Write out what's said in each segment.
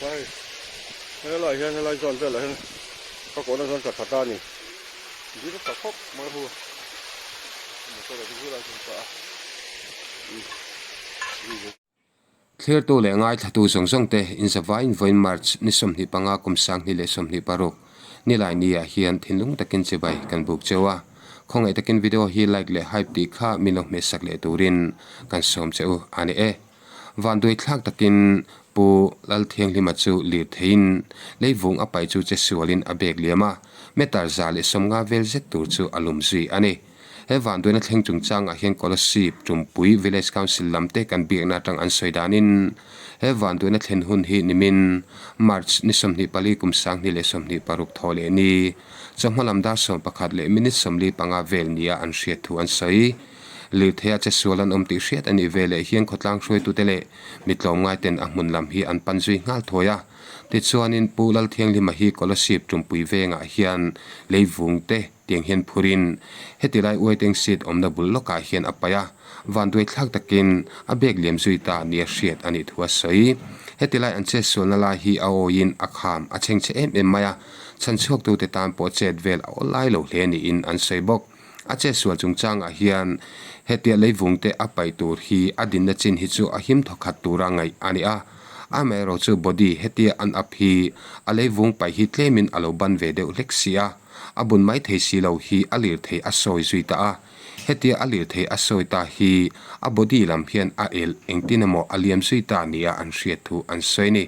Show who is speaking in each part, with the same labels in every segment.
Speaker 1: paih helai hian helai zon vel hian ka ko na zon ta thata ni di ta khop mar hu mo to la di la zon ta
Speaker 2: clear to le ngai thatu song song te in savine voin march ni som ni panga kum sang ni le som ni paruk ni lai ni a hian thinlung takin chibai kan buk chewa khongai takin video hi like le hype ti kha minok me sak le turin kan som cheu ani e van doi thlak takin pu lal thiang lima chu li thein leivung apai chu che sualin abek liama metar zale somnga vel zet tur chu alum zui ani he van doi na thleng chung chang a hian scholarship tumpui village council lamte kan biak na tang an soidanin he van doi na thlen hun hi nimin march ni somni pali kum sang ni le somni paruk thole ni chamalam da som pakhat le minute somli panga vel nia an hriat thu an sai li thea che sualan ti hriat ani vele hian khotlang hroi tu tele mitlom ngai ten a hmun lam hi an panzui ngal thoya ti chuanin pulal thiang lima hi scholarship tumpui venga hian leivung te tiang hian phurin hetilai waiting seat omna bulloka hian apaya van doi thlak takin abek liam zui ta ni hriat ani thua sai hetilai an che sualna la hi a oin a kham a cheng che em maya chhanchhuah tu te tam po chet vel a olai lo hle ni in an sei bok a che sual chung chang a hian hetia leivung te apai tur hi adin na chin hi chu a him thokhat tura ngai ani a amero chu body hetia an aphi a leivung pai hi tlemin alo ban ve deuh leksia abun mai thei si lo hi alir thei a soi zui ta a hetia alir thei a soi ta hi a body lam hian a el engtinamo aliam sui ta nia an hriat thu an soi ni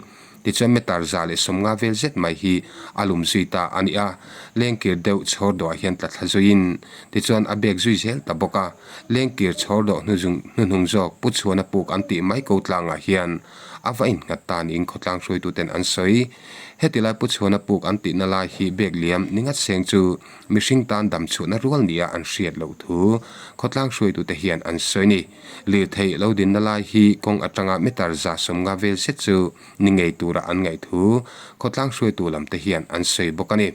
Speaker 2: ti chuan metar zale somnga vel zet mai hi alum zui ta ania lengkir deuh chhor do hian tla thlazuin ti chuan a bek zui zel ta boka lengkir chhor do hnung jok pu chuana puk an ti mai ko tlanga hian avain ngata ning khotlang hroi tu ten an soi hetilai pu chuana puk an ti na la hi bek liam ninga seng chu mishing tan dam chu na rual nia an hriat lo thu khotlang hroi tu te hian an soi ni li thei lo din na la hi kong atanga metar za somnga vel se chu ningei tura an ngai thu khotlang hroi tu lam te hian an soi bokani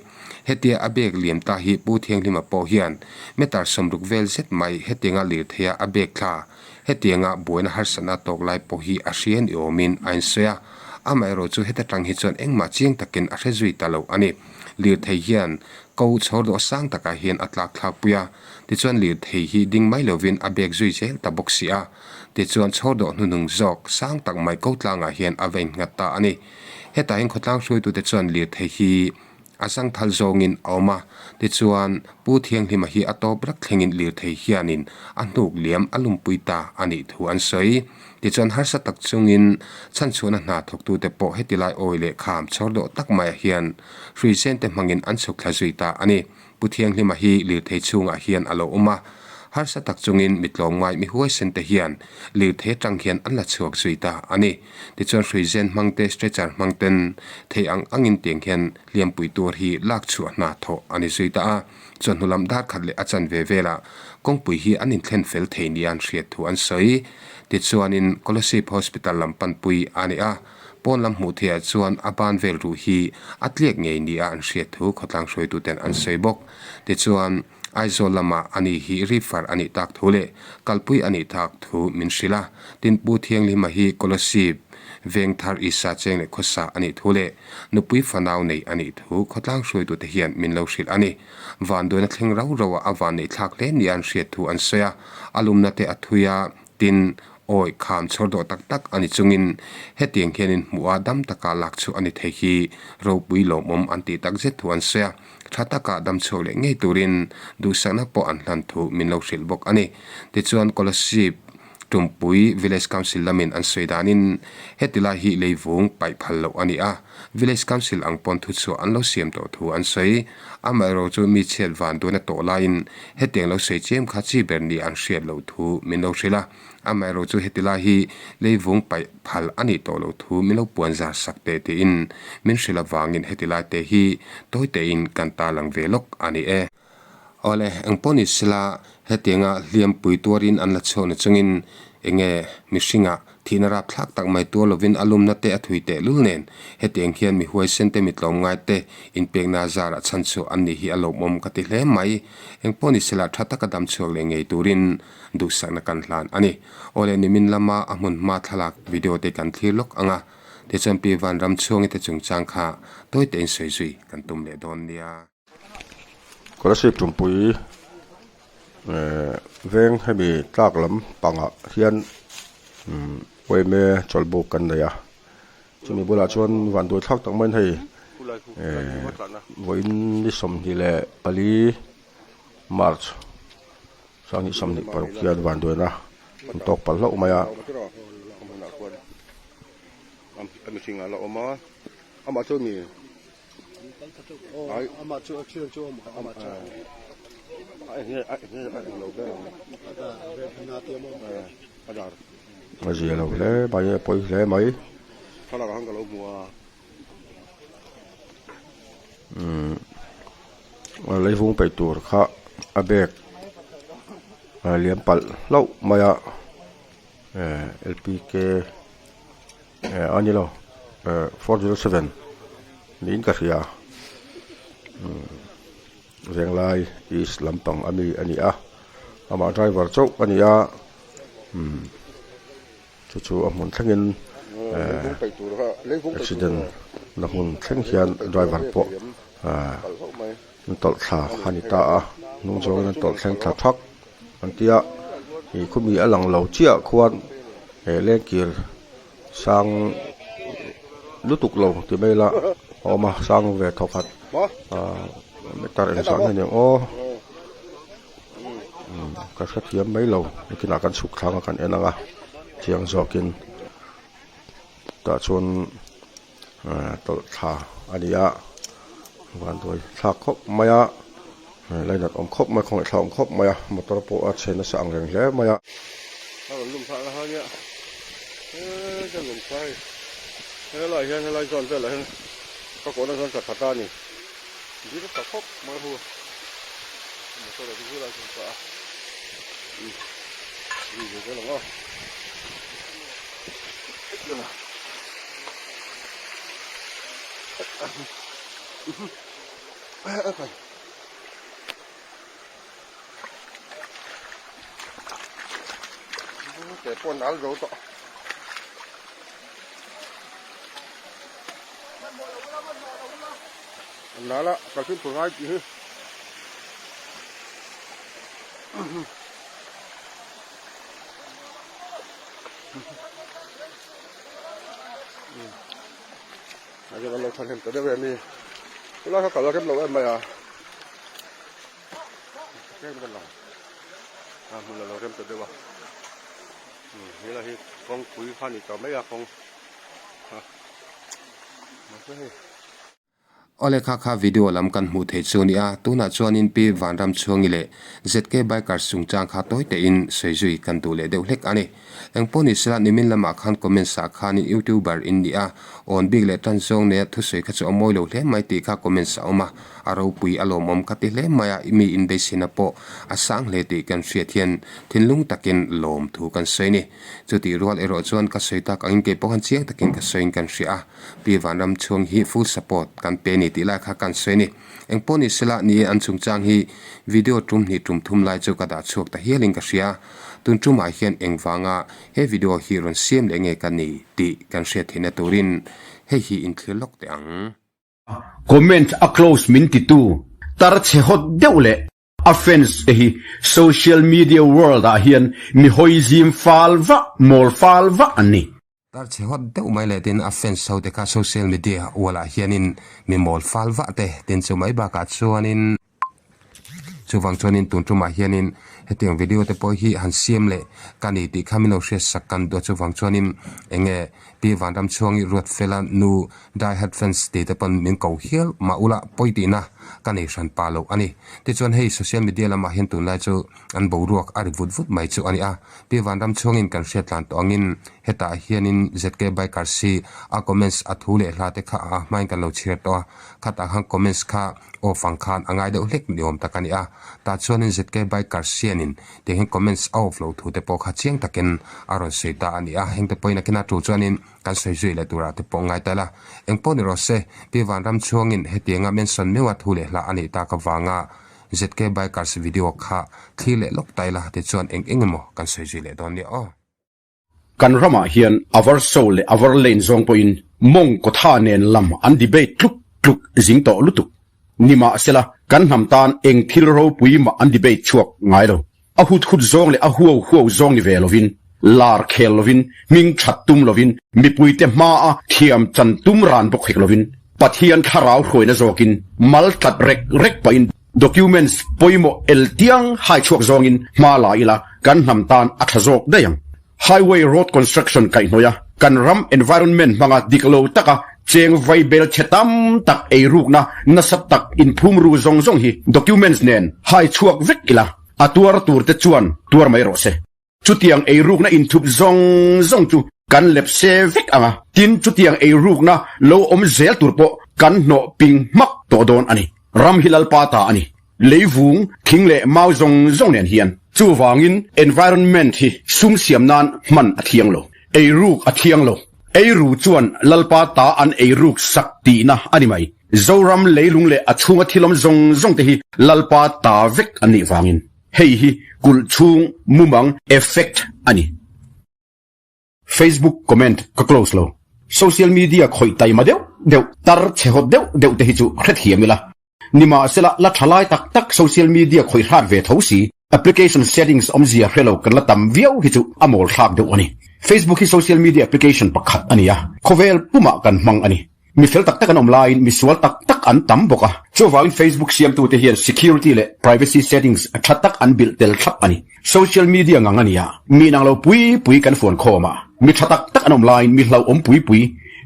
Speaker 2: hetia abek liam ta hi pu thiang lima po hian metar somruk vel zet mai hetinga li theya abek kha hetianga boina harsana tok lai po hi asian iomin ain soya amai ro chu heta tang hi chon engma chiang takin a hrezui talo ani lir thei hian ko chhor do sang taka hian atlak thlak puya ti chuan lir thei hi ding mai lovin abek zui zel ta boxia ti chuan chhor do hnunung jok sang tak mai ko tlanga hian avein ngata ani heta hin khotlang hroi tu te chuan lir thei hi asang thal zongin awma ti chuan pu thiang hima hi atop rak thlengin lir thei hianin anuk liam alum puita ani thu an soi ti chuan harsa tak chungin chhanchhuah na thok tu te po hetilai oile kham chhordo tak mai hian hruisen te mangin an chok thlazuita ani pu thiang hima hi lir thei chunga hian alo uma harsa tak chungin mitlong mai mi huai sen te hian lir the tang hian an la chuak zuita ani ti chuan hruisen mangte stretcher mangten thei angin tiang hian liam pui tur hi lak chu na tho ani zuita a chon hulam dar khat le achan ve vela kong pui hi anin thlen fel thei nian hriat thu an soi ti chuanin scholarship hospital lampan pui ani a pon lam mu thia chuan apan vel ru hi atliek ngei ni an hriat thu khotlang hroi tu ten an sei bok ti chuan aizolama ani hi rifar ani tak thule kalpui ani tak thu min sila tin pu thiang lima hi scholarship veng thar isa cheng le khosa ani thule nupui fanau nei ani thu khotlang hroi tu te hian min lo hril ani van doina thleng rau rawa awan nei thlak le ni an hriat thu an soya alumna te athuya tin oi kham chhordo tak tak ani chungin hetiang khianin muwa dam taka lak chu ani thei hi ro pui lo mom anti tak je thu an soya thataka dam chole ngei turin du sana po an hlan thu min lo hril bok ani ti chuan scholarship tumpui village council lamin an soidanin hetila hi leivung pai phal lo ani a village council ang pon thu chu an lo siam to thu an soi amaro chu mi chel van do na to lain heteng lo sei chem kha chi berni an hriat lo thu min lo hrila amaro chu hetila hi leivung pai phal ani to lo thu min lo puan za sakte te in min hrila wangin hetila te hi toite in kan ta lang velok ani e ole ang poni sila hetenga liam pui tuarin an la chhona chungin enge mishinga thinara thlak tak mai tu lovin alumna te athui te lulnen heteng khian mi huai sente mitlom ngai te in pekna zara chhanchhuah anni hi alo mom ka ti hle mai eng poni sila thata ka dam chuak le ngei turin du sakna kan hlan ani ole nimin lama amun ma thalak video te kan thlir lok anga te chuan pi van ram chuang te chung chang kha toi te in soi zui kan tum le don nia
Speaker 1: có sip trùng bụi veng hay bị trạc lắm bằng ạ hiền quay mê chọn bộ cần này à chúng mình bữa là chuan vạn tuổi thắc tặng mình thì với đi sầm thì lệ Bali March sang đi sầm thì bảo hiền vạn tuổi na tóc bẩn lậu mày à em xin ngài lậu mà ama cho mi ama cho ama cho mà gì là lẽ bài bồi lẽ mấy lấy vùng bể tuột khá à bẹt liếm bẩn lâu mà LPK anh nhớ 407 nín cả gì à riêng lai is lampang ami ani a ama driver chok ani a chu amun thangin accident na hun thang hian driver po tol tha hanita a nung jong tol thang tha thak antia i khumi alang lo chia khuan Lengkir sang lutuk lo ti mai la oma sang về thọc hạt tar en sang này ô các sát hiếm mấy lâu cái nào cần sụt thang cần en nga chiang zokin ta chôn tol tha ania van thôi thak khop maya lại đặt om khop mai không lại thong khop maya motor po a chen sang reng hle maya lum tha la ha nia cái lum sai cái lại chọn cái lại có cổ nó chọn chặt ta nè đi nó chặt khóc mà hùa mà sau đó thì lại chọn chặt đi rồi cái là ngon cái con đá rồi to đá là cái thứ hai chứ giờ nó thành hình tới đây về đi cái lá cả là cái lẩu em mày à cái con lẩu mình là lẩu thêm tới đây vàoนี่แหละที่กองคุยพันอีกต่อไม่อยากกอง
Speaker 2: ole kha video lam kan mu the chunia tuna chuanin pi vanram chuangile zk biker sungchang kha toi te in seizui kan tu le deuhlek ani engponi sala nimin lama khan comment sa khan youtuber india on big le tan song ne thu sei kha chu amoi lo hle mai ti kha comment sa oma aro pui alom om kati le maya mi in be sinapo asang le ti kan hriat hian thinlung takin lom thu kan seini chuti rual ero chuan ka seita ka in ke pohan chiang takin ka sein kan hria pi vanram chuang hi full support kan pe ni ti la kha kan seini engponi sala ni an chungchang hi video tum ni tum thum lai chu ka da chuak ta hialing ka hria tun chuma hian engwanga he video hi ron siam le nge kan ni ti kan hriat hina turin he hi in thlok te ang
Speaker 3: comment a close min ti tu tar che hot deule offense hi social media world a hian mi hoizim falwa mol falwa ani
Speaker 2: tar che hot deuh mai le tin offense so te ka social media wala hianin mi mol falwa te tin chu mai ba ka chuanin chuwang chuanin tun tuma hianin hetiang video te poi hi han siam le kani ti khamino hre sakan do chuwang chuanin enge pi vanram chuangi ruat fela nu dai hat fans te te pan min ko hial ma ula poiti na kani san palo ani ti chuan hei social media lama hian tun lai chu an bo ruak ari vut vut mai chu ani a pi vanram chuangin kan hriat lan to angin heta hianin zk biker si a comments athule hla te kha a main kan lo chhiat to khata hang comments kha o fangkhan angai de hlek niom takani a ta chuanin zk biker sianin te heng comments off lo thu te po kha chiang takin aron seita ani a heng te poina kina tu chuanin kan sei zui le tura te po ngai tala engponi ro se pi vanram chuangin hetianga mention mewa thule hla ani ta ka wanga zk bikers video kha thile lok taila te chuan engemo kan sei zui le don ni o
Speaker 3: kan rama hian our soul le our lane zong point mong ko tha nen lam an debate tluk jing to lutuk nima sela kan ham tan eng thil ro pui ma an debate chuak ngai lo a hut zong le a huo zong ni ve lovin lar khel lovin ming that tum lovin mi pui te ma a thiam chan tum ran bo khek lovin pathian tharau hroina zokin mal tat rek pain documents poimo el tiang hai chuak zongin ma la ila kan ham tan athazok dayang highway road construction kai noya kan ram environment manga diklo taka cheng vai bel chetam tak ei rukna nasat tak in phum ru zong hi documents nen hai chuak vek ila atuar tur te chuan tuar mai ro se chutiang ei rukna in thup zong chu kan lep se vek anga tin chutiang ei rukna lo om zel turpo kan no ping mak to don ani ram hilal pata ani leivung thingle mau zong nen hian chu wangin environment hi sum siam nan man athiang lo ei ruk athiang lo ei ru chuan lalpa ta an ei ruk sakti na ani mai zoram leilung le achunga thilom zong te hi lalpa ta vek ani wangin hei hi kul chung mumang effect ani Facebook comment ka close lo social media khoi tai ma deu tar chehot deu te hi chu khet hiamila nima sela la thalai tak social media khoi hat ve thosi application settings omzia hello kan la tam viau hi chu amol thak deu ani Facebook hi social media application pakhat ania khovel puma kan mang ani mi fel tak an online mi sual tak an tam boka chowang Facebook siam tu te hian security le privacy settings thatak an bil tel thap ani social media ngangania mi nang lo pui kan phone khoma mi thatak an online mi hlau pui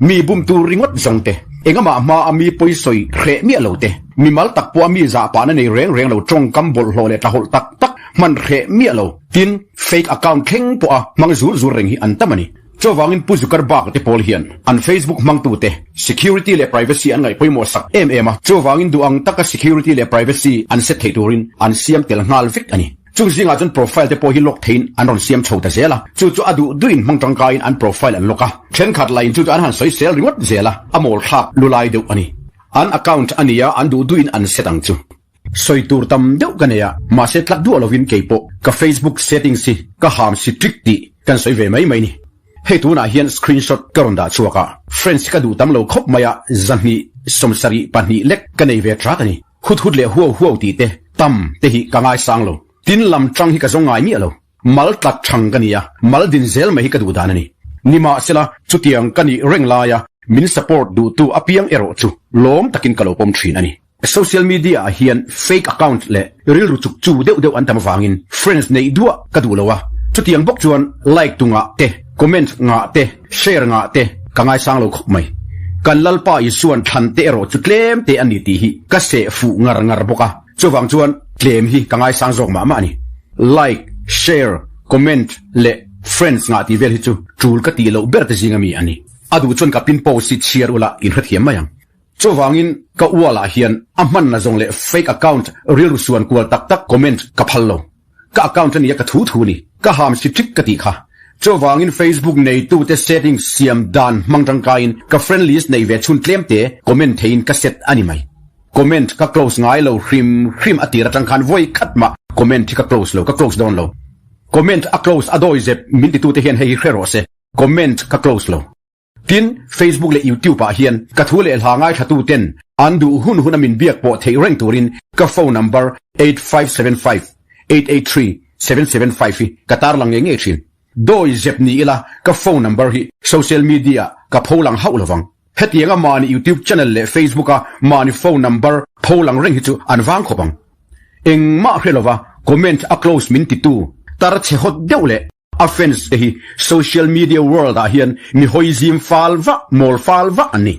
Speaker 3: mi bum tu ringot zongte engama ma ami poisoi khe mi alote mi mal tak po mi za pa na nei reng lo trong kam bol hlo le ta hol tak man khe mi alo tin fake account kheng po a mang zur reng hi an tamani chowangin puzukar bak te pol hian an Facebook mang tu te security le privacy an ngai poimo sak em chowangin duang taka security le privacy an set theiturin an siam tel ngal vek ani chungsinga chun profile te po hi lok thein an ron siam chhota zela chu adu duin mangtang kain an profile an loka then khat line chu an han soi sel ringot zela amol thak lulai deu ani an account ania an duin an setang chu soi tur tam deu kanaya ma se tlak du alovin keipo ka Facebook settings si ka ham si trick ti kan soi ve mai ni hei tu na hian screenshot karonda chuaka friends ka du tam lo khop maya zanni somsari pani lek kanei ve tratani hut le huo ti te tam te hi kangai sanglo tin lam tang hi ka zongai mi alo mal tat thang kania mal din zel mai ka du danani nima sela chutiang kani renglaya min support du tu apiang ero chu lom takin kalopom thin ani social media hian fake account le ril ru chu deu an tam wangin friends nei duwa ka du lowa chutiang bok chuan like tunga te comment nga te share nga te kangai sang lo khop mai kan lalpa isuan than te ero chu tlem te ani ti hi ka se fu ngar boka chowang chuan claim hi kangai sang jok ma ani like share comment le friends nga ti vel hi chu tul ka ti lo ber te jinga mi ani adu chon ka pin post si share ula in hat hiam mayang chowangin ka wala hian amman na jong le fake account real suan kwal tak comment ka phallo ka account ni ka thu ni ka ham si trick ka ti kha chowangin Facebook nei tu te setting siam dan mangtang kain ka friend list nei ve chun claim te comment thein ka set ani mai comment ka close ngai lo hrim atira tang khan voi khatma comment ka close down lo comment a close adoi zep minti tu te hian hei hero se comment ka close lo tin Facebook le YouTube pa hian ka thule el hangai thatu ten andu hun amin biak po thei reng turin ka phone number 8575 883 775 katar lang nge chin doi zep ni ila ka phone number hi social media ka pholang haulawang hetianga mani YouTube channel le Facebook a mani phone number pholang reng hi chu anwang khopang eng ma hrelowa comment a close min ti tu tar che hot deule offense hi social media world a hian mi hoizim falwa mol falwa ani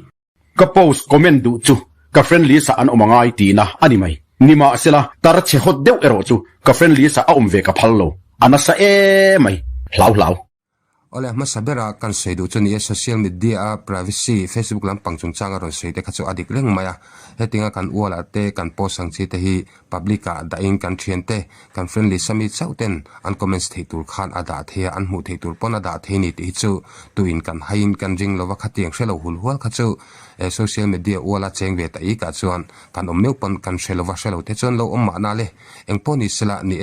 Speaker 3: ka post comment du chu ka friendly sa an omangai ti na ani mai nima sela tar che hot deu ero chu ka friendly sa a omve ka phallo anasa e mai hlau
Speaker 2: ole masabera kan seidu chuni social media privacy Facebook lam pangchung changa ro seide khachu adik leng maya hetinga kan wala te kan post sang chi te hi publica da in kan thiente kan friendly summit sauten an comments theitur khan ada the an mu theitur pon ada the ni ti chu tuin kan hain kan jing lova khatiang shelo hul khachu social media wala cheng ve ta i ka chuan kan ommeu pon kan shelo te chon lo omma na le engponi sela ni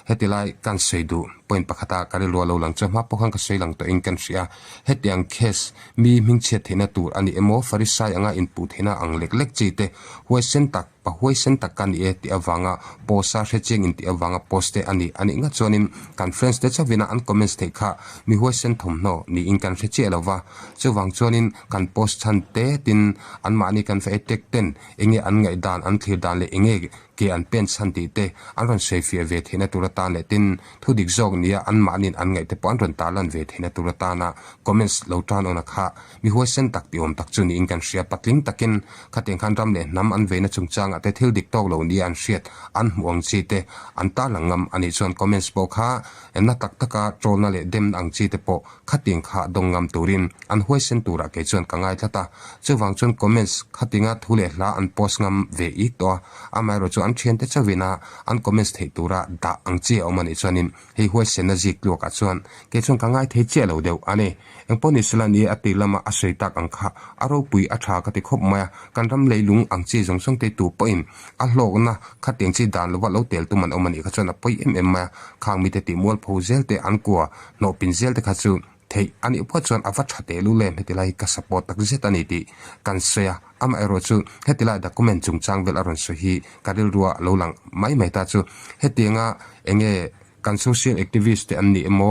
Speaker 2: hetilai kan seidu point pakhata karil lo lang chama pokhang ka seilang to in kan ria hetiang case mi ming che thina tur ani emo farisai anga input hina ang lek lek chi te huaisen tak pa huaisen tak kan e ti awanga posa heching in ti awanga poste ani nga chonin conference te chawina an comments te kha mi huaisen thomno ni in kan heche lawa chuwang chonin kan post chan te tin an mani kan fa tek ten enge an ngai dan an thlir dan le enge ke an pen chan ti te an ron se fi ve thina turata le tin thudik jog nia an manin an ngai te pon ron talan ve thina turata na comments lo tan ona kha mi huaisen tak ti om tak chuni in kan sia patling takin khateng khan ram le nam an ve na chungchang ate thil dik tok lo ni an hriat an muang chi te an ta langam ani chon comments po kha enna tak taka trolna le dem ang chi te po khating kha dongam turin an huaisen tura ke chon kangai thata chuwang chon comments khatinga thule hla an post ngam ve I to amai ro chu an thian te chawina an comments thei tura da ang chi omani chonin hei huaisen na zik lo ka chon ke chon kangai thei che lo deu ani engponi silani ati lama asei tak ang kha aro pui atha ka ti khop ma kan ram leilung ang chi jong song te tu poin a hlok na khating chi dan lo wa lo tel tu man omani kha chon a poi ma khang mi te ti mol phozel te an kwa no pinzel te kha chu thei ani po chon awa thate lu lem hetilai ka support tak zetani ti kan seya am ero chu hetilai document chungchang vel aron so hi karil ruwa lo lang mai ta chu hetinga enge kan social activist te anni emo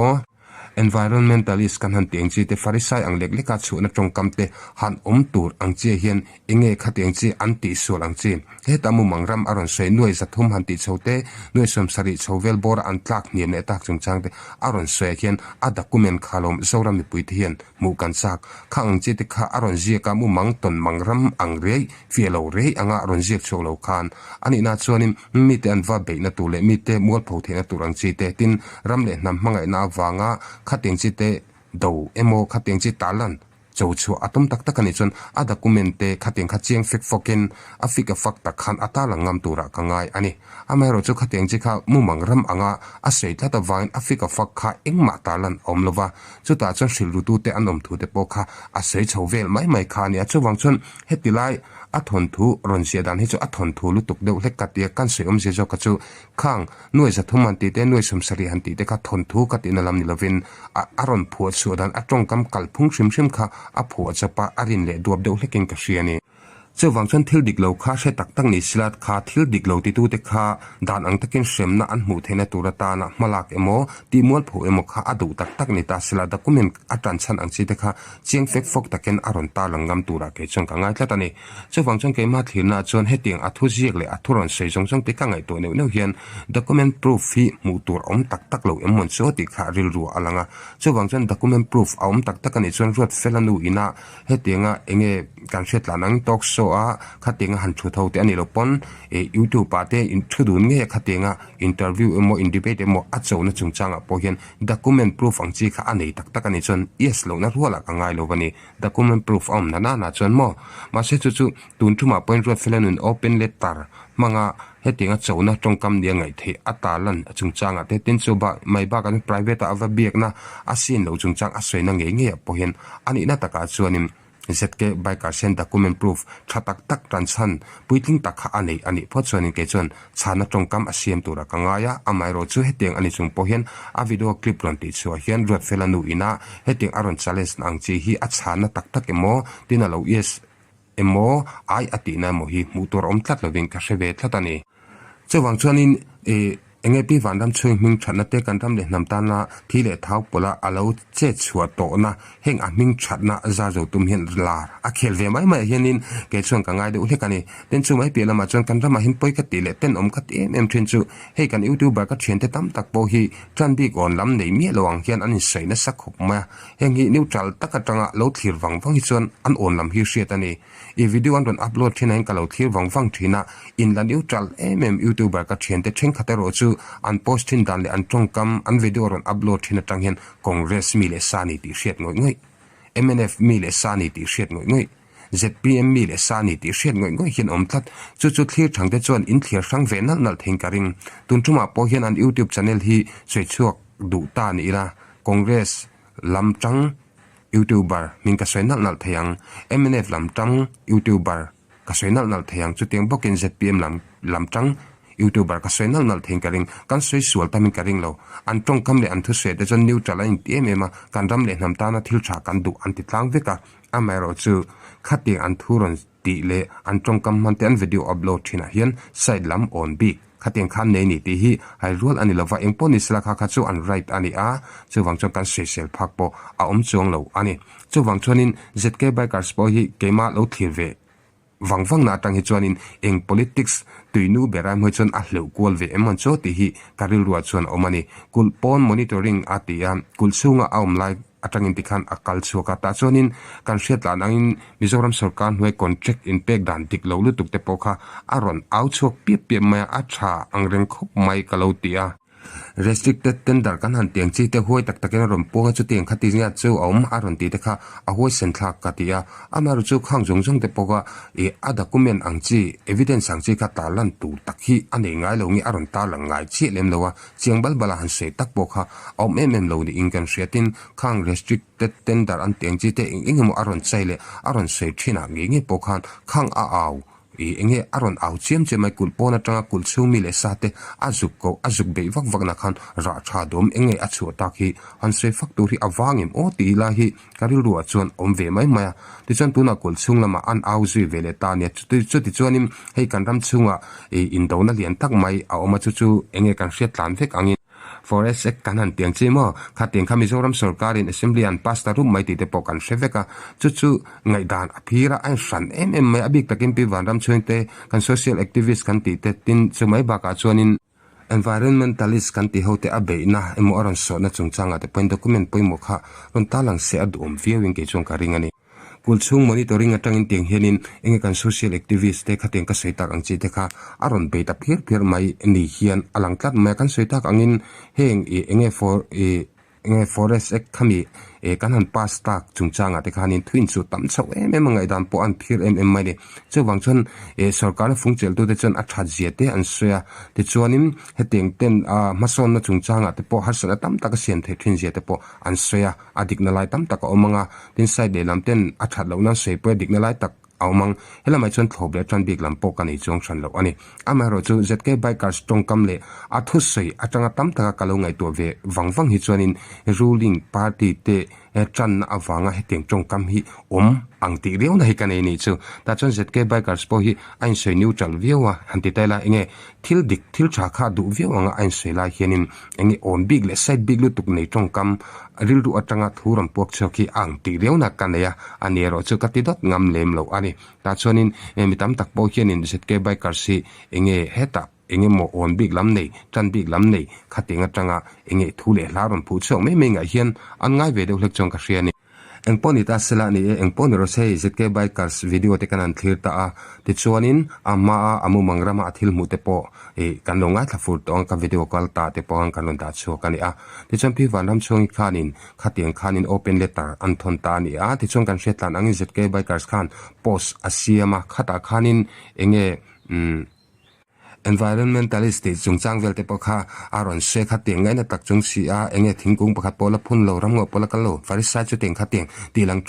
Speaker 2: environmentalist kan han tiang chi te farisai ang lek leka chu na tong kam te han tur ang che hian enge khateng chi anti sol ang chi he tamu mangram aron sei nuai za thum han ti chote nuai som sari chovel bor an tlak ni ne tak chung chang te aron sei hian a document khalom zoram mi pui hian mu kan sak khang chi te kha aron ji ka mu mang ton mangram ang rei fielo rei anga aron ji cholo khan ani na chonin mi te an va be na tu le mi te mol pho the na turang chi te tin ram le nam mangai na wanga khateng chi te do emo khateng chi talan chawchu atom tak tak ani chon a document te khateng kha chiang fek foken afika fak tak khan atala ngam tura kangai ani amai ro chu khateng chi kha mumang ram anga a sei thla ta wain afika fak kha engma talan omlova chu ta chon shil ru tu te anom thu te po kha a sei chhovel mai kha ni a chuwang chon hetilai a thon thu ron sia dan hi chu a thon thu lu tuk deuh hlek ka tia kan se om je jo ka chu khang nuai za thuman ti te nuai som sari han ti te ka thon thu ka ti na lam ni lovin a ron phu chu dan a tong kam kal phung shim kha a phu chapa arin le duap deuh hleking ka hriani chuwang chon thil dik lo kha she tak tak ni silat kha thil dik lo ti tu te kha dan ang takin shem na an mu thena turata na malak emo ti mol phu emo kha adu tak tak ni ta sila document atan chan ang chi te kha chiang fek fok taken aron ta langam tura ke chong ka ngai tlatani chuwang chon ke ma thina chon heting athu jiek le athuron sei jong jong te ka ngai to neu hian document proof hi mu tur om tak tak lo emon cho ti kha ril ru alanga chuwang chon document proof om tak tak ani chon rot felanu ina hetinga enge kan shet lanang talk show a khatinga han thu tho te ani lo pon e YouTube pa te in thudun nge khatinga interview emo in debate emo a chona chungchanga po hian document proof ang chi kha anei tak tak ani chon yes lo na ruala ka ngai lo bani document proof om na chon mo ma se chu tun thuma point ro felanun open letter manga hetinga chona tongkam dia ngai the atalan chungchanga te tin chu ba mai ba kan private ava biak na asin lo chungchang a soina nge po hian ani na taka chuanin zetke by karsen document proof thatak tak transan puitling takha ani phochoni ke chon chana tongkam asiam tura kangaya amai ro chu heteng ani chung po hian a video clip ron ti chu hian rot felanu ina heteng aron challenge nang chi hi a chana tak tak emo tinalo yes emo ai atina mo hi mutor om tlat loving ka sheve thlatani chawang chuanin enge pi vandam chung ming thana te kan ram le nam ta na thile thau pola alo che chhuah to na heng a ming thatna za zo tum hian lar a khel ve mai hianin ke chung ka ngai de ulekani ten chu mai pela ma chon kan rama hin poi ka ti le ten om khat em thin chu hei kan YouTuber ka thian te tam tak po hi trandi kon lam nei mi lawang hian an sei na sakhop ma heng hi neutral takatanga lo thlir wang hi chon an on lam hi hriat ani e video an don upload thina ka lo thlir wang thina in la neutral YouTuber ka thian te theng khatero chu an postin dan le an tongkam an video ron upload thina tang hian congress mi le sani ti hriat ngoi MNF mi le sani ti hriat ngoi ZPM mi le sani ti hriat ngoi hian om tlat chu thlir thang te chuan in thlir sang ve nal theng karing tun tuma po hian an YouTube channel hi chhanchhuah du ta ni ila congress lamtang YouTuber min ka soinal thayang MNF lamtang YouTuber ka soinal thayang chu teng bokin ZPM lamtang YouTuber ka soinal nal thing karing kan soi sual tamin karing lo an tong kam le an thu se te jon neutral in ti ema kan ram le nam ta na thil tha kan du an ti tlang veka amero chu khati an thuron ti le an tong kam man te an video upload thina hian side lam on bi khatiang khan nei ni ti hi hai rual ani lova engpon ni sla kha kha chu an right ani a chu wang chon kan sel phak po a om chong lo ani chu wang chonin zk bikers po hi kema lo thlir ve wang na tang hi chuanin eng politics tuinu beram ho chon a hleu kol ve emon cho ti hi karil ruwa chuan omani kul pon monitoring atia kul sunga aum lai atangin tikhan akal chuka ta chonin kan hriat la nangin Mizoram sarkar hnuai contract impact dan dik lo lu tuk te pokha aron au chok pi ma a tha angreng khop mai kalotia restricted tender kan han tiang chi te hoi tak taken rom po chu tiang khati nya chu om aron ti te kha a hoi sen thak katia amaru chu khang jong jong te poka e a document ang chi evidence ang chi kha talan tu takhi ane ngai lo ngi aron ta lang ngai chi lem lowa chiangbal bala han se tak pokha om em lo ni inkan hriatin khang restricted tender an tiang chi te engemo aron chaile aron se thina ngi pokhan khang a au enge aron au chem mai kul pona tanga kul chumi le sate azuk be vak na khan ra tha dom enge achu ta khi han se fak tu ri awangim o ti la hi karil ru achon om ve mai maya ti chan tu na kul chung lama an au zui vele ta ne chu ti chuanim hei kan ram chunga in do na lian tak mai a oma chu enge kan hriat tlan vek angin forest ek kanan tiang chi mo khateng kha Mizoram sarkar in assembly an pasta room mai ti te pokan sheveka chu ngai dan aphira an san em mai abik takin pi vanram chointe kan social activist kan ti te tin chumai ba ka chuanin environmentalist kan ti hote abe na emo aron so na chungchanga te point document poimo kha ron talang se adum viewing ke chung karingani kulchung monitoring atangin tiang henin enge kan social activist te khateng ka soitak ang chi te kha aron be ta phir mai ni hian alang tlat mai kan soitak angin heng enge forest ek khami kan han pasta chungchanga te khanin twin chu tam chau em ngai dan po an phir mai ni chu wangchon sarkar fungchel tu te chon a tha te an soya te chuanin heteng ten mason na chungchanga te po harsana tam tak sian the thin te po an soya adik na lai tam tak omanga tin side de lam ten a that lo na sei pe dik na lai tak awmang helamai chon thoble tran bik lam po kani chong chan lo ani amaro chu zk bikers tong kam le athu sei atanga tam taka kalo ngai to ve wangwang hi chuanin ruling party te chan awanga heteng tong kam hi ang ti reu na hi kanei ni chu ta chon zk bikers po hi ain sei neutral viewa hanti taila enge thil tha kha du viewanga ain sei la hianin enge on big le side big lu tuk nei tong kam ril ru atanga thuram pok choki ang ti reu na kaneya anero chu katidot ngam lem lo ani ta chonin mitam tak po hianin zk bikers si enge heta enge mo on big lam nei tan big lam nei khatinga tanga enge thule laron pu chok me nga hian an ngai ve de hlek chong ka hriani engponi ta sela ni engponi ro sei zk bikers video te kanan thlir ta a ti chuanin ama amu mangrama athil mu te po kan longa thafur tong ka video call ta te po an kanon ta chu kani a ti champi vanam chung khanin open letter an thon ta ni a ti chung kan hretlan angin zk bikers khan post asiama khata khanin enge environmentalist te chungchang vel te pokha aron se khateng ngai na tak chung si a enge thingkung pakhat pola phun lo ram ngo pola kalo farisa chu teng khateng tilang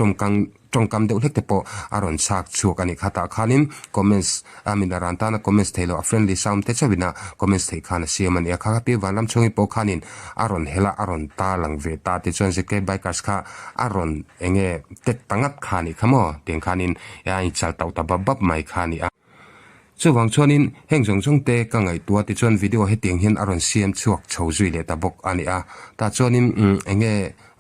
Speaker 2: tongkam de ulek te po aron chak chu kani khata khanin comments aminaran ta na comments thelo a friendly sound te chabina comments thei khana siaman ya kha pi wanlam chungi po khanin aron hela aron ta lang ve ta te chon se ke bikers kha aron enge tek tangat khani khamo teng khanin ya in chal tau ta babab mai khani chu wang chuanin heng jong jong te ka ngai tua ti chuan video he tiang hian aron siam chuak chho zui le ta bok ani a ta chuanin enge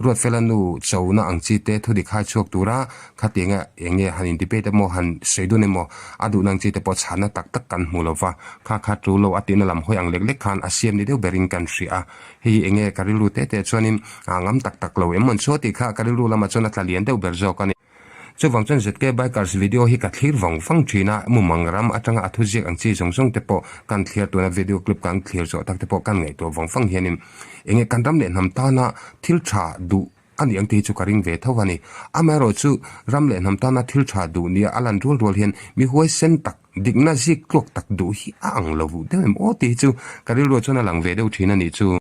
Speaker 2: ruat felanu chona ang chi te thudi khai chuak tura khatinga enge hanin debate mo han seidune mo adu nang chi te po chhana tak tak kan mulova kha tu lo atina lam hoi ang lek khan asiam ni deu bering kan ri a hi enge karilu te chuanin angam tak lo emon choti kha karilu lama chona thlalian deu berjo kani chu wangchan zk bikers video hi ka thlir wangfang thina mumangram atanga athujek ang chi jongsong te po kan thlir tu na video clip kan thlir zo tak te po kan ngai to wangfang hianin enge kanram le nam ta na thil tha du ani ang ti chu karing ve thawani amaro chu ram le nam ta na thil tha du ni alan rol hian mi huai sen tak digna zik klok tak du hi ang lovu dem o ti chu karil ro chona lang ve deu thina ni chu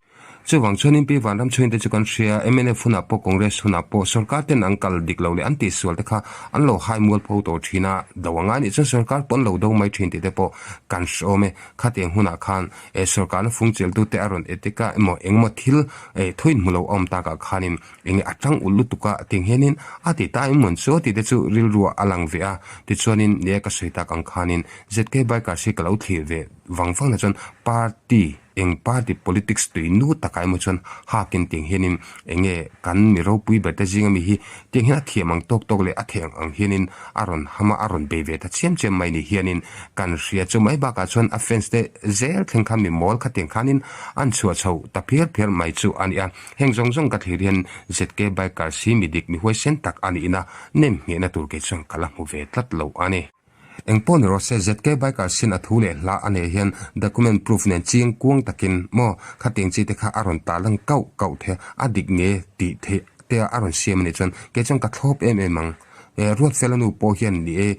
Speaker 2: chu wang chuan in pi van ram chuin te chu kan ria MNF huna po congress huna po sarkar ten angkal dik lo le anti sual te kha an lo hai mul pho to thina dawanga ni chu sarkar pon lo do mai thin te po kan shome khateng huna khan e sarkar na fungchel tu te aron etika emo engmo thil e thoin mulo om ta ka khanin enge atang ulu tuka ting henin ati tai mun so ti te chu ril ruwa alang ve a ti chuanin ne ka soita kang khanin ZK by ka si kalau thlir ve wangfang na chon party eng party politics tu nu takai mo chon hakin ting henin enge kan mi ro pui beta jinga mi hi ting hena thiamang tok tok le atheng ang henin aron hama aron be ve ta chem chem mai ni hianin kan ria chu mai ba ka chon offense te zel theng kham mi mol kha teng khanin an chua chho ta phier mai chu ania heng jong jong ka thirian ZK by ka si mi dik mi hoi sen tak ani ina nem nge na tur ke chang kala mu ve tlat lo ani engpon ro se ZK by ka sin athule la ane hian document proof nen ching kuang takin mo khating chi te kha aron talang kau the adik nge ti the te aron siam ni chon ke chang ka thlop mang ruat felanu po hian ni e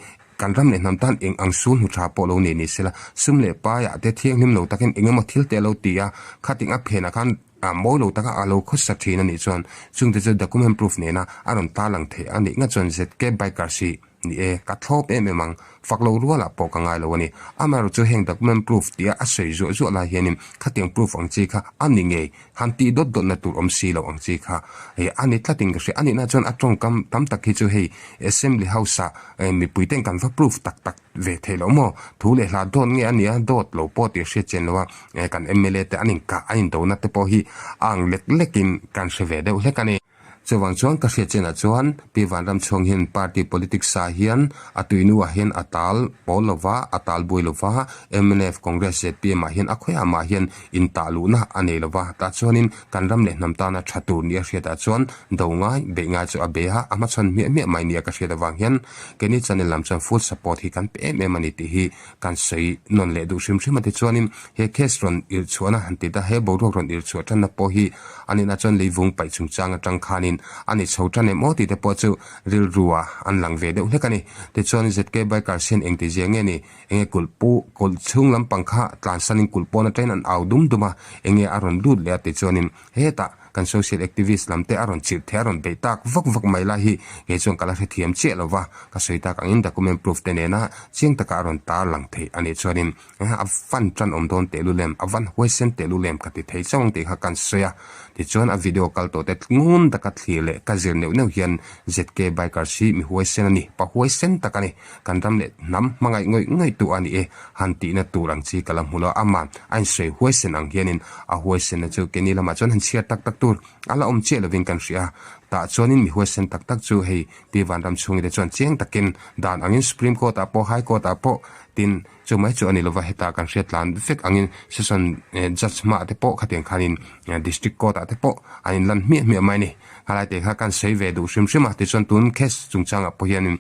Speaker 2: kan ram le nam tan eng ang sun hu tha po lo ne ni sela sumle pa ya te thiang nim lo takin engema thil te lo ti ya khating a phena khan moi lo taka alo khus sa thina ni chon chung te document proof ne na aron talang the ani nga chon ZK by ka si ni e ka thlop mang faklo ruala po ka ngai lo ni amaro chu heng document proof tia a sei zo la hianin khating proof ang chi kha ani nge hanti dot na tur om si lo ang chi kha e ani thlating ka ani na chon atong kam tam tak hi chu hei assembly house a mi puiten kan fa proof tak ve thelo mo thule hla don nge ani a dot lo po ti she chen lo kan MLA te anin ka ain do na te po hi ang lekin kan se ve de le kani chawang chuan ka hria chena chuan pi van ram chhong hin party politics sa hian atuinu a hian atal polova atal builova MNF congress ZPM a hian akhoya ma hian in taluna anelova ta chuanin kanram le namta na thatu ni hria ta chuan donga be nga chu abeha ama chon me mai ni ka hria da wang hian keni channel lam chan full support hi kan pe me mani ti hi kan sei non le du shim ti chuanin he kestron il chuana hanti da he bodok ron il chu tan na po hi ani na chon leivung pai chung chang atang khanin ani chhotan e moti te po chu ril ruwa an lang ve de ulekani te chon ZK by karsen engti jenge ni enge kulpu kol chung lam pangkha tlansanin kulpona train an audum duma enge aron lut le te chonin heta kan social activist lamte aron chir theron beitak vak mai la hi ge chong kala thiam che lova ka soita ka in document proof te nena ching ta aron ta lang the ani chonin a fan tran om don te lulem avan hoisen te lulem ka ti thei chong te kha kan soya ti chon a video call to te ngun ta ka thile ka zir neu hian ZK by karsi mi hoisen ani pa hoisen ta kani kan ram le nam mangai ngoi tu ani e hanti na turang chi kalam hula aman ain sei hoisen ang hianin a hoisen na chu keni lama chon han chia tak tur ala che loving kan ria ta chonin mi hoisen tak chu hei pi van ram chungi de chon cheng takin dan angin supreme court a po high court a po tin chu mai chu ani lova heta kan ria tlan fek angin session judge ma te po khateng khanin district court a te po anin lan mi mai ni hala te kha kan sei ve du sim ma te chon tun case chungchang a po hianin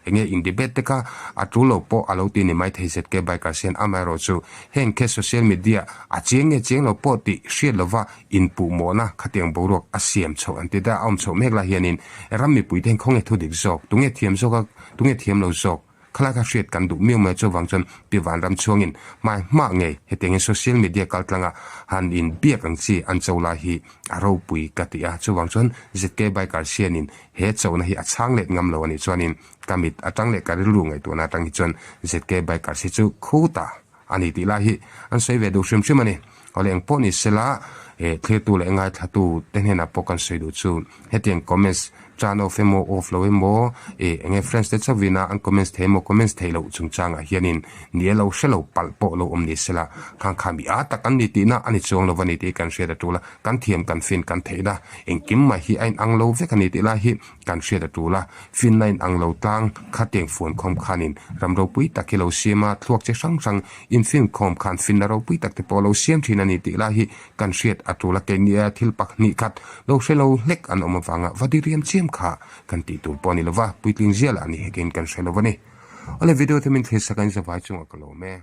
Speaker 2: enge in debate te ka atulo po alo ti ni mai thei ZK by karsen amaro chu heng case social media a cheng lo po ti hriat lova in pu mo na khateng borok a siam chho anti da om chho mek la hianin rammi puiten khonge thu dik jok tunge thiam zoka tunge thiam lo jok khala ka hriat kan du miu ma chu wangchon pi van ram chungin mai ma nge heteng social media kaltlanga han in biak ang chi an chola hi aro pui katia chu wangchon ZK by karsianin he chona hi achang let ngam lo ani chuanin kamit atang le karilu ngai tu na tang hi chon ZK by karsi chu khuta ani ti la hi an sei ve du shim ani oleng poni sela e thletu le ngai thatu tenhena pokan sei du chu heteng comments chano femo oflo mo e enge friends te chavina an comments thelo chungchang a hianin nielo shelo palpo lo omni sela khang khami a takan ni ti na ani chong lo vani ti kan share tula kan thiam kan fin kan theina engkim ma hi ain anglo ve kan ni ti la hi kan share tula fin nine anglo tang khateng phone khom khanin ramro pui takilo sima thlok che sang in fin khom khan fin ro pui tak te polo siam thina ni ti la hi kan share atula ke nia thil pak ni khat lo shelo lek an omawanga vadiriam chem kha kan ti tur poni lova puitling ziala ni hekin kan shelo vani ole video te min thesa kan sa vai chunga kalo me